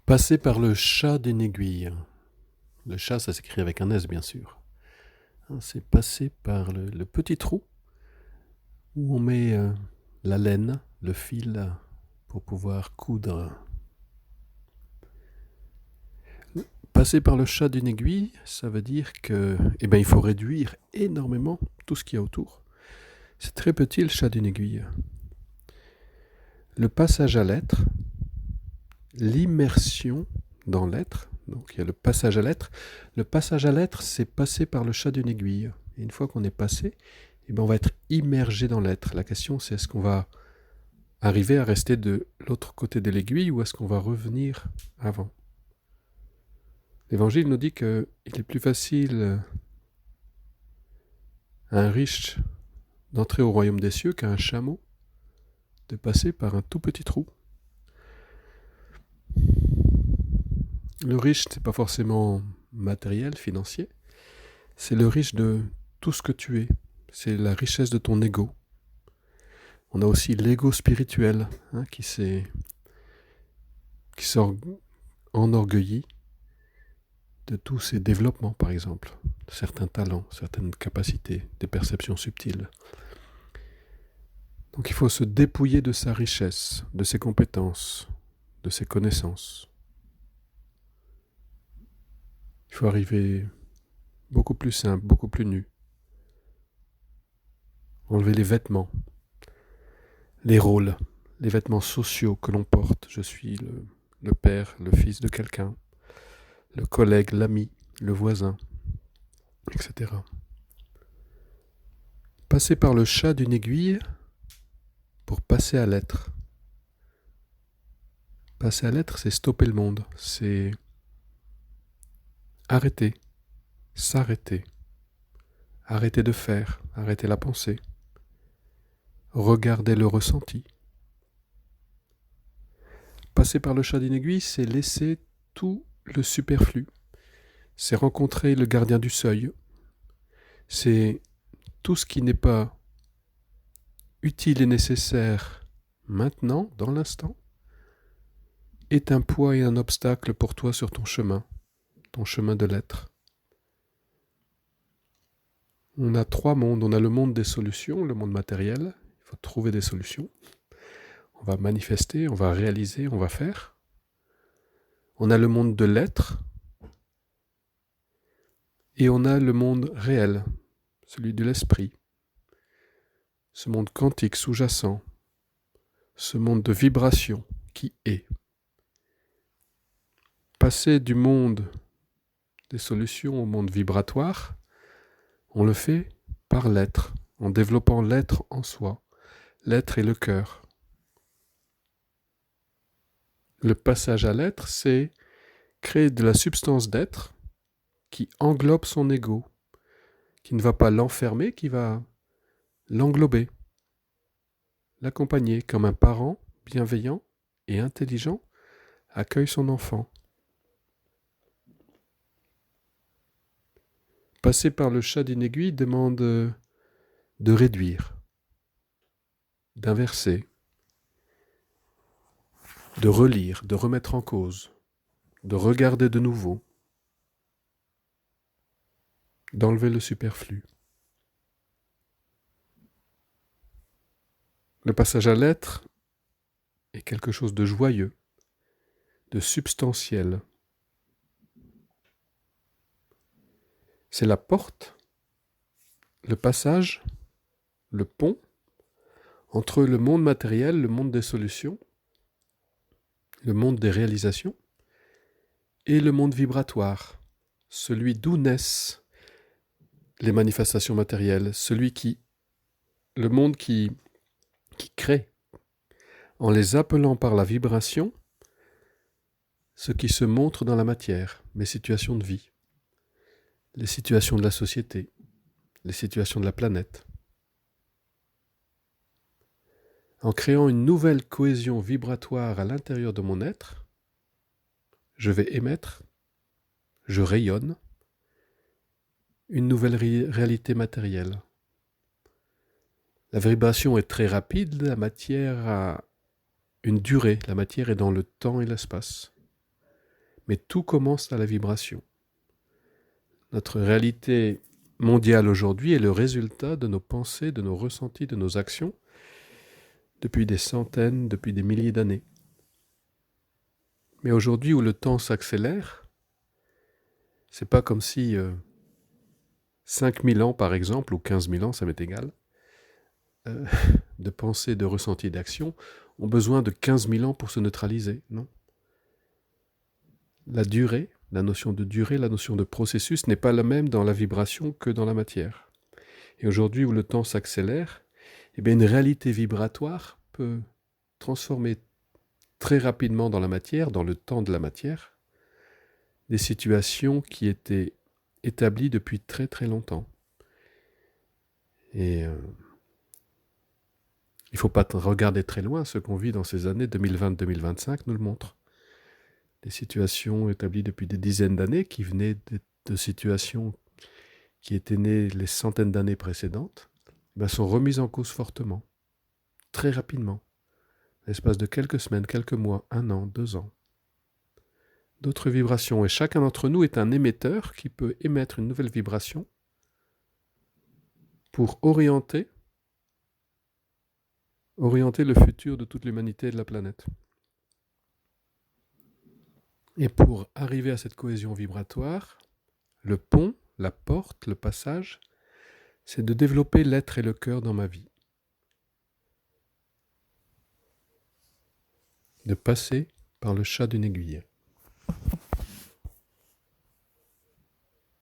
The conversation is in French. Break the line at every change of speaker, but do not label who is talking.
Passer par le chat d'une aiguille. Le chat, ça s'écrit avec un S, bien sûr. C'est passer par le petit trou où on met la laine, le fil, pour pouvoir coudre. Passer par le chat d'une aiguille, ça veut dire que, il faut réduire énormément tout ce qu'il y a autour. C'est très petit le chat d'une aiguille. Le passage à l'être, l'immersion dans l'être. Donc il y a le passage à l'être. Le passage à l'être, c'est passer par le chat d'une aiguille. Et une fois qu'on est passé, on va être immergé dans l'être. La question, c'est est-ce qu'on va arriver à rester de l'autre côté de l'aiguille ou est-ce qu'on va revenir avant? L'Évangile nous dit qu'il est plus facile à un riche d'entrer au royaume des cieux qu'à un chameau de passer par un tout petit trou. Le riche, c'est pas forcément matériel, financier. C'est le riche de tout ce que tu es. C'est la richesse de ton ego. On a aussi l'ego spirituel qui s'enorgueillit de tous ses développements, par exemple, de certains talents, certaines capacités, des perceptions subtiles. Donc il faut se dépouiller de sa richesse, de ses compétences, de ses connaissances. Il faut arriver beaucoup plus simple, beaucoup plus nu. Enlever les vêtements, les rôles, les vêtements sociaux que l'on porte. Je suis le père, le fils de quelqu'un, le collègue, l'ami, le voisin, etc. Passer par le chat d'une aiguille pour passer à l'être. Passer à l'être, c'est stopper le monde, c'est arrêter, s'arrêter, arrêter de faire, arrêter la pensée, regarder le ressenti. Passer par le chat d'une aiguille, c'est laisser tout le superflu, c'est rencontrer le gardien du seuil, c'est tout ce qui n'est pas utile et nécessaire maintenant, dans l'instant, est un poids et un obstacle pour toi sur ton chemin de l'être. On a trois mondes. On a le monde des solutions, le monde matériel. Il faut trouver des solutions. On va manifester, on va réaliser, on va faire. On a le monde de l'être. Et on a le monde réel, celui de l'esprit. Ce monde quantique sous-jacent. Ce monde de vibration qui est. Passer du monde des solutions au monde vibratoire, on le fait par l'être, en développant l'être en soi. L'être et le cœur. Le passage à l'être, c'est créer de la substance d'être qui englobe son ego, qui ne va pas l'enfermer, qui va l'englober, l'accompagner comme un parent bienveillant et intelligent accueille son enfant. Passer par le chat d'une aiguille demande de réduire, d'inverser, de relire, de remettre en cause, de regarder de nouveau, d'enlever le superflu. Le passage à l'être est quelque chose de joyeux, de substantiel. C'est la porte, le passage, le pont entre le monde matériel, le monde des solutions, le monde des réalisations, et le monde vibratoire, celui d'où naissent les manifestations matérielles, le monde qui crée, en les appelant par la vibration, ce qui se montre dans la matière, mes situations de vie, les situations de la société, les situations de la planète. En créant une nouvelle cohésion vibratoire à l'intérieur de mon être, je vais émettre, je rayonne, une nouvelle réalité matérielle. La vibration est très rapide, la matière a une durée, la matière est dans le temps et l'espace. Mais tout commence à la vibration. Notre réalité mondiale aujourd'hui est le résultat de nos pensées, de nos ressentis, de nos actions depuis des centaines, depuis des milliers d'années. Mais aujourd'hui où le temps s'accélère, c'est pas comme si 5000 ans par exemple, ou 15 000 ans, ça m'est égal, de pensée, de ressenti, d'action, ont besoin de 15 000 ans pour se neutraliser, non? La durée, la notion de durée, la notion de processus n'est pas la même dans la vibration que dans la matière. Et aujourd'hui où le temps s'accélère, eh bien une réalité vibratoire peut transformer très rapidement dans la matière, dans le temps de la matière, des situations qui étaient établies depuis très très longtemps. Et il ne faut pas regarder très loin, ce qu'on vit dans ces années 2020-2025 nous le montre. Des situations établies depuis des dizaines d'années qui venaient de situations qui étaient nées les centaines d'années précédentes, sont remises en cause fortement, très rapidement, l'espace de quelques semaines, quelques mois, 1 an, 2 ans. D'autres vibrations, et chacun d'entre nous est un émetteur qui peut émettre une nouvelle vibration pour orienter le futur de toute l'humanité et de la planète. Et pour arriver à cette cohésion vibratoire, le pont, la porte, le passage, c'est de développer l'être et le cœur dans ma vie. De passer par le chat d'une aiguille.